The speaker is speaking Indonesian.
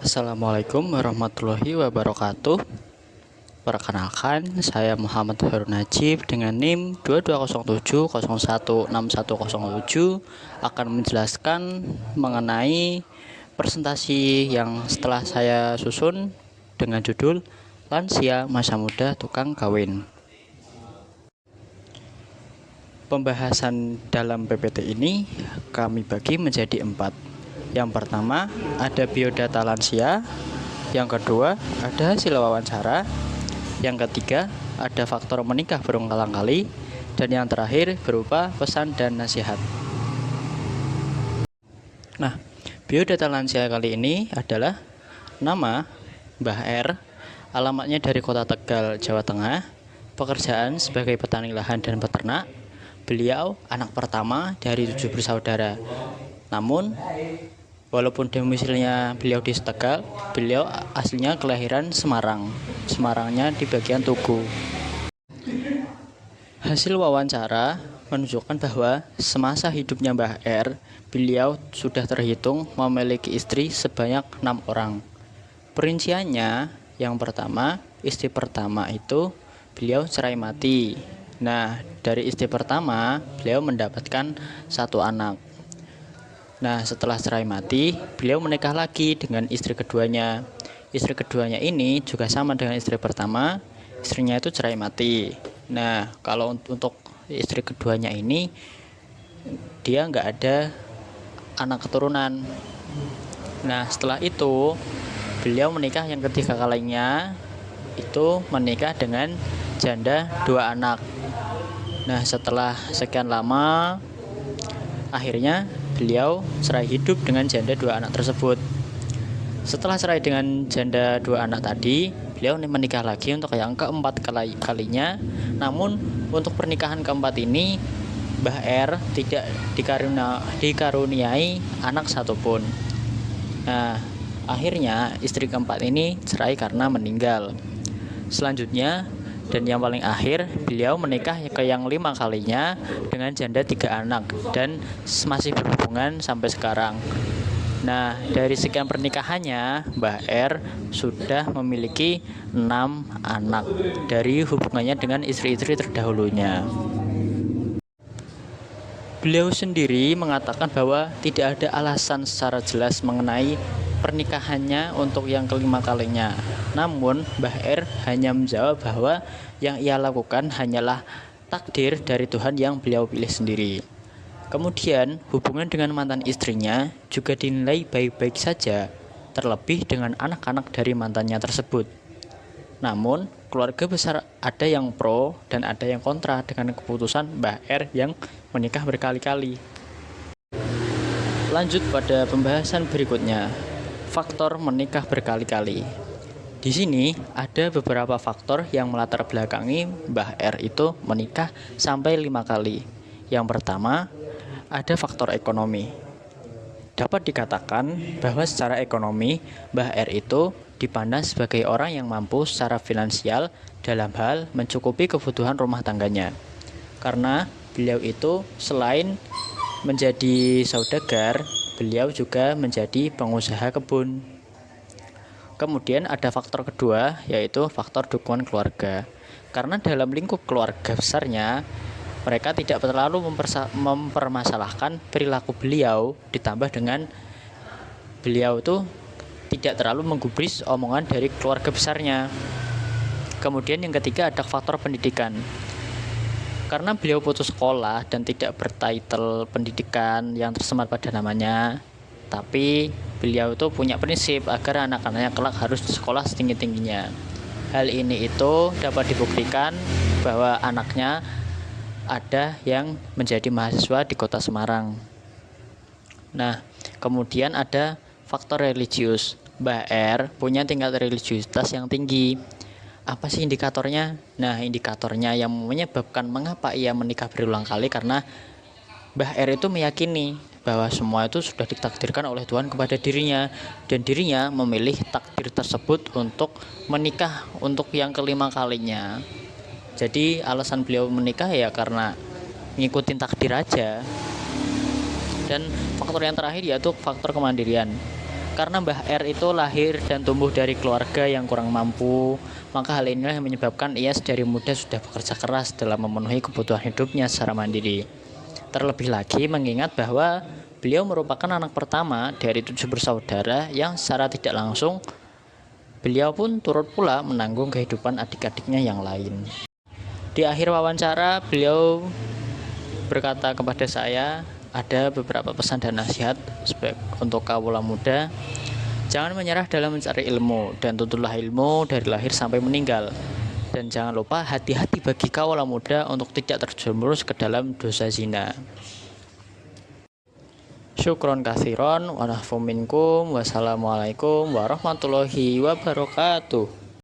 Assalamualaikum warahmatullahi wabarakatuh. Perkenalkan, saya Muhammad Harun Najib dengan NIM 2207016107 akan menjelaskan mengenai presentasi yang setelah saya susun dengan judul Lansia Masa Muda Tukang Kawin. Pembahasan dalam PPT ini kami bagi menjadi 4. Yang pertama ada biodata lansia, yang kedua ada hasil wawancara, yang ketiga ada faktor menikah berulang kali, dan yang terakhir berupa pesan dan nasihat. Nah, biodata lansia kali ini adalah nama Mbah R, alamatnya dari Kota Tegal, Jawa Tengah, pekerjaan sebagai petani lahan dan peternak. Beliau anak pertama dari 7 bersaudara. Namun walaupun domisilinya beliau di Tegal, beliau aslinya kelahiran Semarang. Semarangnya di bagian Tugu. Hasil wawancara menunjukkan bahwa semasa hidupnya Mbah R, beliau sudah terhitung memiliki istri sebanyak 6 orang. Perinciannya, yang pertama, istri pertama itu beliau cerai mati. Nah, dari istri pertama, beliau mendapatkan 1 anak. Nah, setelah cerai mati, beliau menikah lagi dengan istri keduanya. Istri keduanya ini juga sama dengan istri pertama, istrinya itu cerai mati. Nah, kalau untuk istri keduanya ini, dia nggak ada anak keturunan. Nah, setelah itu, beliau menikah yang ketiga kalinya, itu menikah dengan janda 2 anak. Nah, setelah sekian lama, akhirnya beliau cerai hidup dengan janda 2 anak tersebut. Setelah cerai dengan janda 2 anak tadi, beliau menikah lagi untuk yang keempat kalinya. Namun untuk pernikahan keempat ini, Mbah R tidak dikaruniai anak satupun. Nah, akhirnya istri keempat ini cerai karena meninggal. Selanjutnya dan yang paling akhir, beliau menikah ke yang 5 kalinya dengan janda 3 anak dan masih berhubungan sampai sekarang. Nah, dari sekian pernikahannya, Mbah R sudah memiliki 6 anak dari hubungannya dengan istri-istri terdahulunya. Beliau sendiri mengatakan bahwa tidak ada alasan secara jelas mengenai pernikahannya untuk yang kelima kalinya. Namun, Mbah R hanya menjawab bahwa yang ia lakukan hanyalah takdir dari Tuhan yang beliau pilih sendiri. Kemudian, hubungan dengan mantan istrinya juga dinilai baik-baik saja, terlebih dengan anak-anak dari mantannya tersebut. Namun, keluarga besar ada yang pro dan ada yang kontra dengan keputusan Mbah R yang menikah berkali-kali. Lanjut pada pembahasan berikutnya, faktor menikah berkali-kali. Di sini ada beberapa faktor yang melatar belakangi Mbah R itu menikah sampai 5 kali. Yang pertama, ada faktor ekonomi. Dapat dikatakan bahwa secara ekonomi, Mbah R itu dipandang sebagai orang yang mampu secara finansial dalam hal mencukupi kebutuhan rumah tangganya. Karena beliau itu selain menjadi saudagar, beliau juga menjadi pengusaha kebun. Kemudian ada faktor kedua, yaitu faktor dukungan keluarga. Karena dalam lingkup keluarga besarnya, mereka tidak terlalu mempermasalahkan perilaku beliau, ditambah dengan beliau itu tidak terlalu menggubris omongan dari keluarga besarnya. Kemudian yang ketiga ada faktor pendidikan. Karena beliau putus sekolah dan tidak bertitel pendidikan yang tersemat pada namanya, tapi beliau itu punya prinsip agar anak-anaknya kelak harus sekolah setinggi-tingginya. Hal ini itu dapat dibuktikan bahwa anaknya ada yang menjadi mahasiswa di Kota Semarang. Nah, kemudian ada faktor religius. Mbah R punya tingkat religiusitas yang tinggi. Apa sih indikatornya? Nah, indikatornya yang menyebabkan mengapa ia menikah berulang kali karena Mbah R itu meyakini bahwa semua itu sudah ditakdirkan oleh Tuhan kepada dirinya dan dirinya memilih takdir tersebut untuk menikah untuk yang kelima kalinya. Jadi alasan beliau menikah ya karena ngikutin takdir aja. Dan faktor yang terakhir yaitu faktor kemandirian. Karena Mbah R itu lahir dan tumbuh dari keluarga yang kurang mampu, maka hal inilah yang menyebabkan ia dari muda sudah bekerja keras dalam memenuhi kebutuhan hidupnya secara mandiri. Terlebih lagi mengingat bahwa beliau merupakan anak pertama dari 7 bersaudara yang secara tidak langsung beliau pun turut pula menanggung kehidupan adik-adiknya yang lain. Di akhir wawancara, beliau berkata kepada saya, ada beberapa pesan dan nasihat untuk kawula muda. Jangan menyerah dalam mencari ilmu, dan tuntutlah ilmu dari lahir sampai meninggal. Dan jangan lupa hati-hati bagi kawula muda untuk tidak terjerumus ke dalam dosa zina. Syukron katsiron wa nahfu minkum. Wassalamualaikum warahmatullahi wabarakatuh.